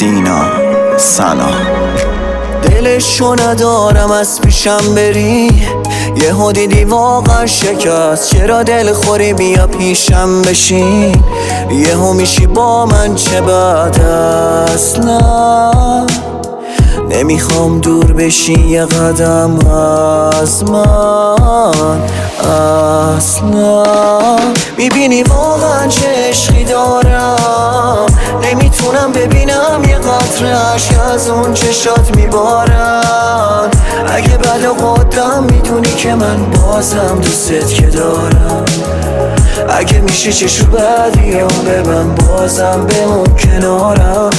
سینا سلام. دلشو ندارم از پیشم بری، یهو دیدی واقعا شکست. چرا دل خوری بیا پیشم بشین، یهو میشی با من چه بد است. نه نمیخوام دور بشی یه قدم از من اصلا. میبینی واقعا چه عشقی دارم، نمیتونم ببینم یه قطره اشک از اون چشات میبارن. اگه بد و قدرم میدونی که من بازم دوستت که دارم. اگه میشه چشو بدیام ببن بازم بمون کنارم.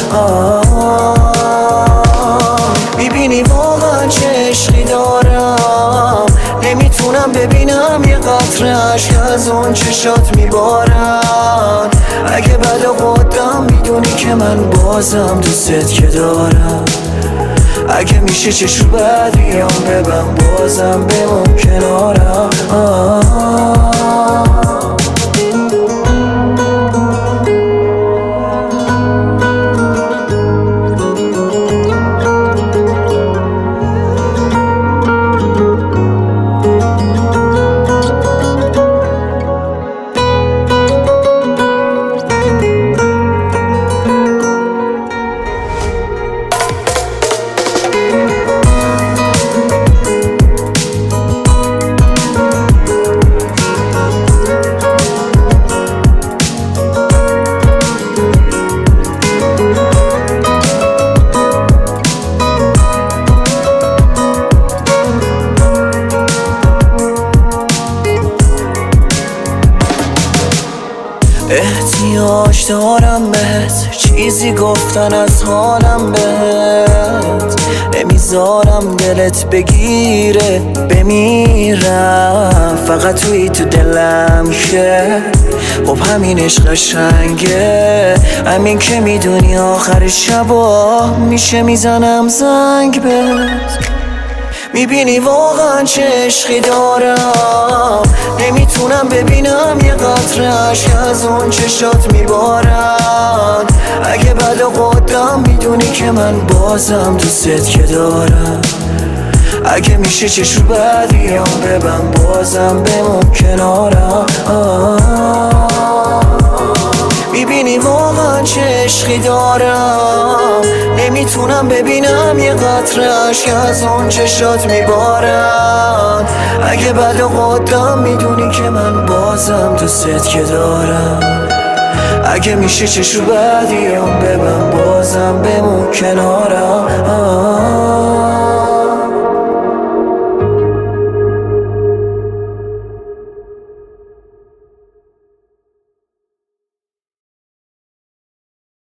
میبینی واقعا چه عشقی دارم، نمیتونم ببینم یه قطره اشک از اون چشات میبارن. اگه بد و قدرم میدونی که من بازم دوستت که دارم. اگه میشه چشو بدیام ببن بازم بمون کنارم. احتیاج دارم بهت، چیزی گفتن از حالم بهت. نمیذارم دلت بگیره بمیرم، فقط توی تو دلم که خب همین عشق قشنگه. همین که میدونی آخر شبا میشه میزنم زنگ بهت. میبینی واقعا چه عشقی دارم، نمیتونم ببینم یه قطره اشک از اون چشات میبارن. اگه بد و قدرم میدونی که من بازم دوستت که دارم. اگه میشه چشو بدیام ببن بازم بمون کنارم. میبینی واقعا چه عشقی دارم، نمیتونم ببینم یه قطره اشک از اون چشات میبارن. اگه بد و قدرم میدونی که من بازم دوستت که دارم. اگه میشه چشو بدیام ببن بازم بمون کنارم.